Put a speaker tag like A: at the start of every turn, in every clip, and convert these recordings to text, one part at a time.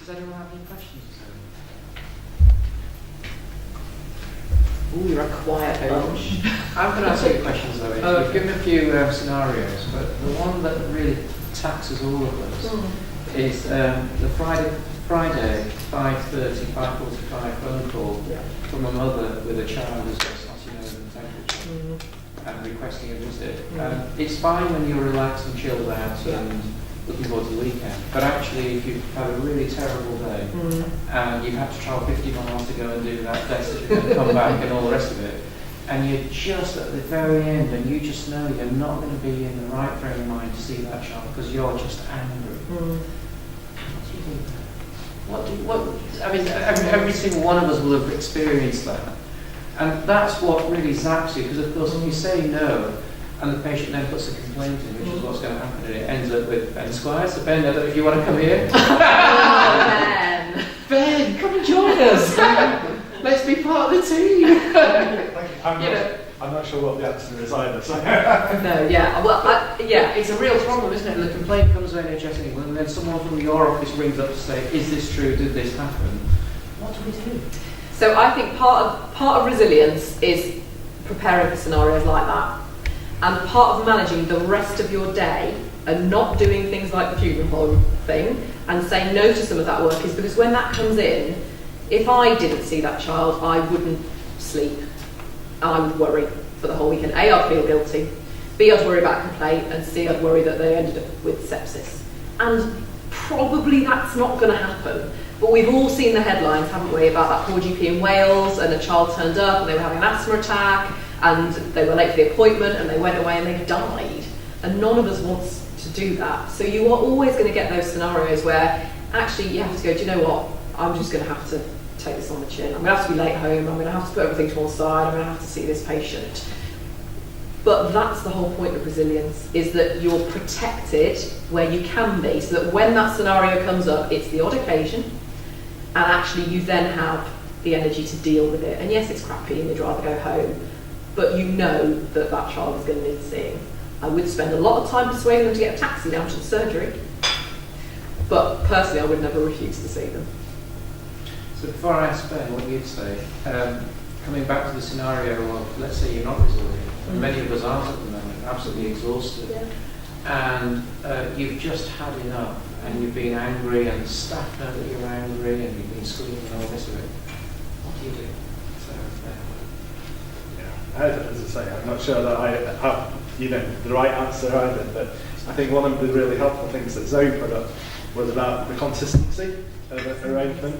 A: Does anyone have any questions?
B: Ooh, you're a quiet bunch.
A: I'm going to ask you questions though. You've given a few scenarios, but the one that really taxes all of us is the Friday 5:45 phone call from a mother with a child who's got snotty nose and temperature and requesting a visit. It's fine when you're relaxed and chilled out and looking forward to the weekend, but actually if you've had a really terrible day and you've had to travel 50 miles to go and do that test and come back and all the rest of it, and you're just at the very end and you just know you're not going to be in the right frame of mind to see that child because you're just angry. What do you do? I mean, every single one of us will have experienced that. And that's what really zaps you, because of course when you say no, and the patient then puts a complaint in, which is what's going to happen, and it ends up with Ben Squire. So Ben, I don't know if you want to come here.
B: Ben!
A: Ben, come and join us. Let's be part of the team.
C: I'm not sure what the answer is either. So.
B: No, yeah. Well,
A: it's a real problem, isn't it? And the complaint comes to NHS England, and then someone from your office rings up to say, is this true? Did this happen? What do we do?
B: So I think part of resilience is preparing for scenarios like that. And part of managing the rest of your day and not doing things like the funeral home thing and saying no to some of that work is because when that comes in, if I didn't see that child, I wouldn't sleep. I would worry for the whole weekend. A, I'd feel guilty. B, I'd worry about complaint. And C, I'd worry that they ended up with sepsis. And probably that's not going to happen. But we've all seen the headlines, haven't we, about that poor GP in Wales and a child turned up and they were having an asthma attack and they were late for the appointment and they went away and they died. And none of us wants to do that. So you are always going to get those scenarios where actually you have to go, do you know what, I'm just going to have to take this on the chin. I'm going to have to be late home, I'm going to have to put everything to one side, I'm going to have to see this patient. But that's the whole point of resilience, is that you're protected where you can be, so that when that scenario comes up, it's the odd occasion, and actually you then have the energy to deal with it. And yes, it's crappy and you'd rather go home, but you know that that child is going to need seeing. I would spend a lot of time persuading them to get a taxi down to the surgery, but personally I would never refuse to see them.
A: So before I ask Ben what you'd say, coming back to the scenario of, let's say you're not resilient, and many of us aren't at the moment, absolutely exhausted, and you've just had enough, and you've been angry, and the staff know that you're angry, and you've been screaming and all this of it. What do you do? So,
C: As I say, I'm not sure that I have the right answer either, but I think one of the really helpful things that Zoe put up was about the consistency of arrangement,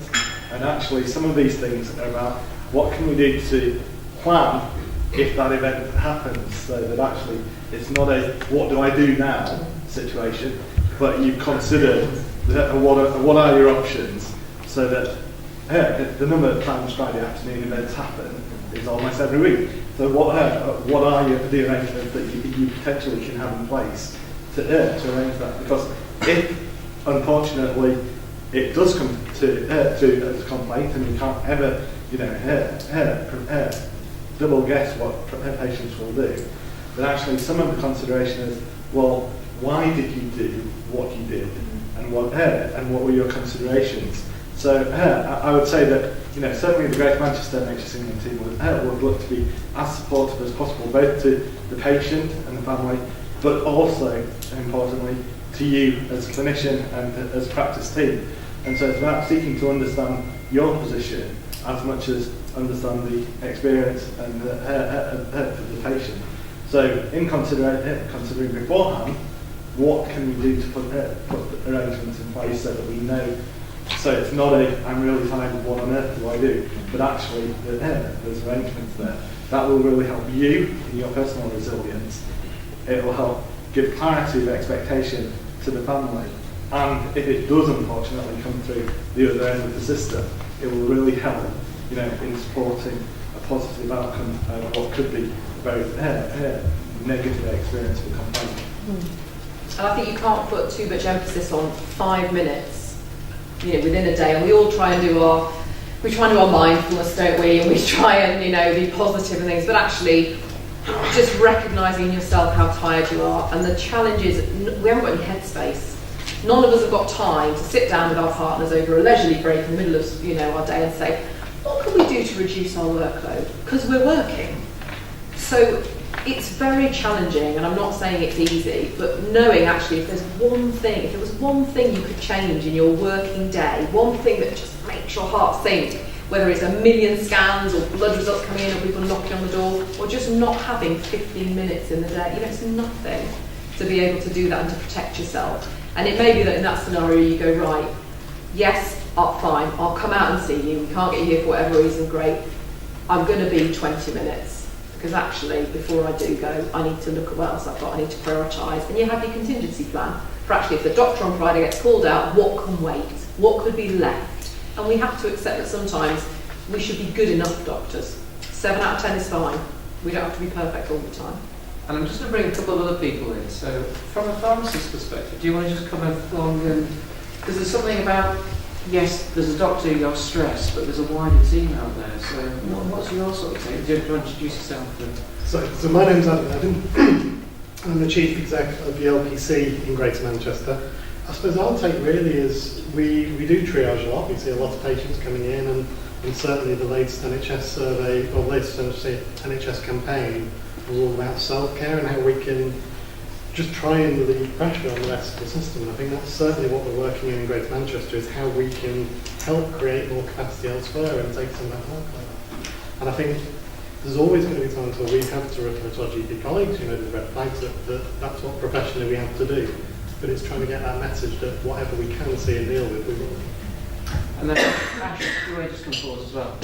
C: and actually some of these things are about what can we do to plan if that event happens, so that actually it's not a what do I do now situation, but you consider what are your options, so that the number of times Friday afternoon events happen is almost every week. So what are the arrangements that you potentially can have in place to arrange that? Because if unfortunately it does come to a complaint and you can't ever double guess what patients will do, then actually some of the consideration is, well, why did you do what you did, and what were your considerations? So I would say that certainly the Greater Manchester NHS England team would look to be as supportive as possible, both to the patient and the family, but also, importantly, to you as a clinician and as a practice team. And so it's about seeking to understand your position as much as understand the experience and the patient. So in considering beforehand, what can we do to put arrangements in place so that we know, so it's not I'm really tired, what on earth do I do, but actually there's arrangements there. That will really help you in your personal resilience. It will help give clarity of expectation to the family, and if it does unfortunately come through the other end of the system, it will really help in supporting a positive outcome of what could be a very negative experience for complaint.
B: And I think you can't put too much emphasis on 5 minutes, within a day. And we all try and do our mindfulness, don't we? And we try and be positive and things. But actually, just recognising in yourself how tired you are. And the challenge is we haven't got any headspace. None of us have got time to sit down with our partners over a leisurely break in the middle of, you know, our day and say, what can we do to reduce our workload? Because we're working. So it's very challenging, and I'm not saying it's easy, but knowing actually if there was one thing you could change in your working day, one thing that just makes your heart sink, whether it's 1 million scans or blood results coming in or people knocking on the door, or just not having 15 minutes in the day, you know, it's nothing to be able to do that and to protect yourself. And it may be that in that scenario you go, right, yes, fine, I'll come out and see you, we can't get you here for whatever reason, great, I'm going to be 20 minutes, because actually, before I do go, I need to look at what else I've got, I need to prioritise, and you have your contingency plan for actually if the doctor on Friday gets called out, what can wait, what could be left, and we have to accept that sometimes we should be good enough doctors. 7 out of 10 is fine, we don't have to be perfect all the time.
A: And I'm just going to bring a couple of other people in. So, from a pharmacist's perspective, do you want to just come along and... Because there's something about, yes, there's a doctor, you're stressed, but there's a wider team out there. So, what's your sort of thing? Do you want to introduce yourself?
D: So my name's Adam. I'm the Chief Exec of the LPC in Greater Manchester. I suppose our take really is we do triage a lot. We see a lot of patients coming in, and certainly the latest NHS survey, or latest NHS campaign, was all about self-care and how we can just try and relieve pressure on the rest of the system. And I think that's certainly what we're working in Greater Manchester, is how we can help create more capacity elsewhere and take some of that workload. And I think there's always going to be times where we have to refer to our GP colleagues, you know, the red flags, that's what professionally we have to do. But it's trying to get that message that whatever we can see and deal with, we will.
A: And then Ash, you want to just come forward as well?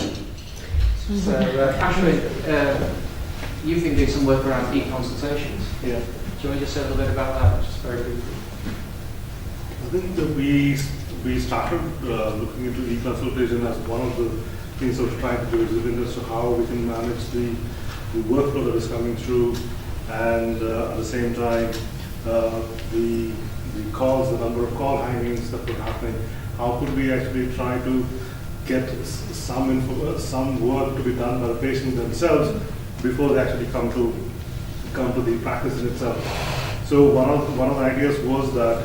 A: So, Ashwin, you've been doing some work around e-consultations.
C: Yeah.
A: Do you want to just say a little bit about that, just very briefly?
E: I think that we started looking into e-consultation as one of the things we're trying to do is looking as to how we can manage the workflow that is coming through, and at the same time the calls, the number of call hangings that were happening. How could we actually try to get some work to be done by the patients themselves before they actually come to the practice in itself? So one of the ideas was that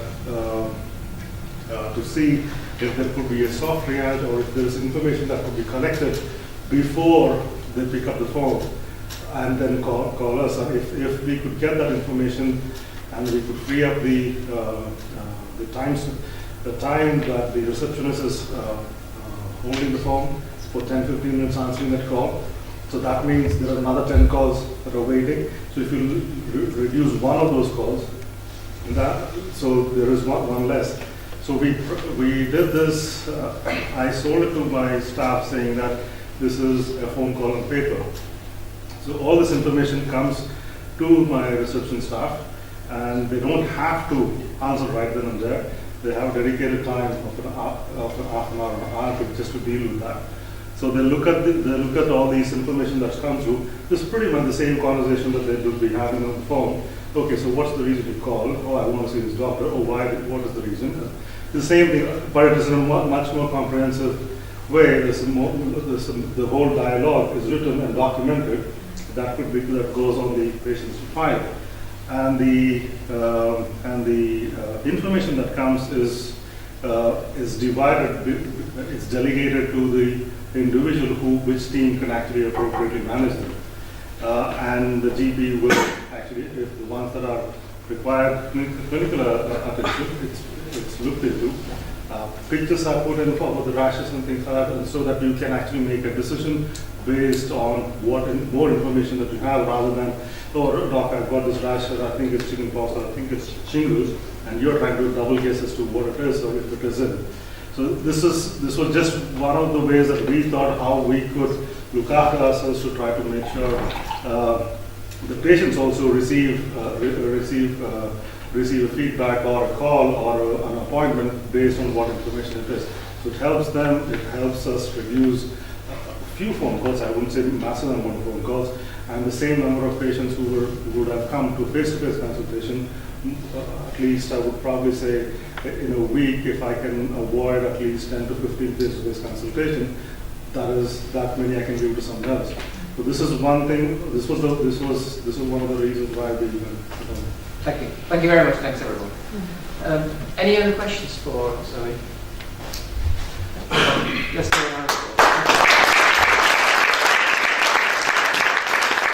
E: to see if there could be a soft triage, or if there is information that could be collected before they pick up the phone and then call us. And if we could get that information and we could free up the time that the receptionist is holding the phone for 10-15 minutes answering that call. So that means there are another 10 calls that are waiting. So if you reduce one of those calls, so there is one less. So we did this. I sold it to my staff saying that this is a phone call on paper. So all this information comes to my reception staff, and they don't have to answer right then and there. They have dedicated time of half an hour just to deal with that. So they look at all these information that's come through. This is pretty much the same conversation that they would be having on the phone. Okay, so what's the reason to call? Oh, I want to see this doctor. Oh, why? What is the reason? The same thing, but it is in a much more comprehensive way. The whole dialogue is written and documented. That goes on the patient's file, and the information that comes is divided. It's delegated to the individual which team can actually appropriately manage them, and the GP will actually, if the ones that are required clinical attention, it's looked into. Pictures are put in for the rashes and things like that, and so that you can actually make a decision based on what more information that you have, rather than, oh doc, I've got this rash, I think it's chickenpox, or I think it's shingles, and you're trying to double guess as to what it is or if it isn't. So this was just one of the ways that we thought how we could look after ourselves to try to make sure the patients also receive a feedback or a call or an appointment based on what information it is. So it helps them, it helps us reduce a few phone calls, I wouldn't say massive amount of phone calls, and the same number of patients who would have come to face-to-face consultation. At least I would probably say in a week, if I can avoid at least 10 to 15 face-to-face consultation, that many I can give to someone else. So this is one thing. This was one of the reasons why we
A: Thank you. Thank you very much. Thanks, everyone. Any other questions for Zoe? Let's go.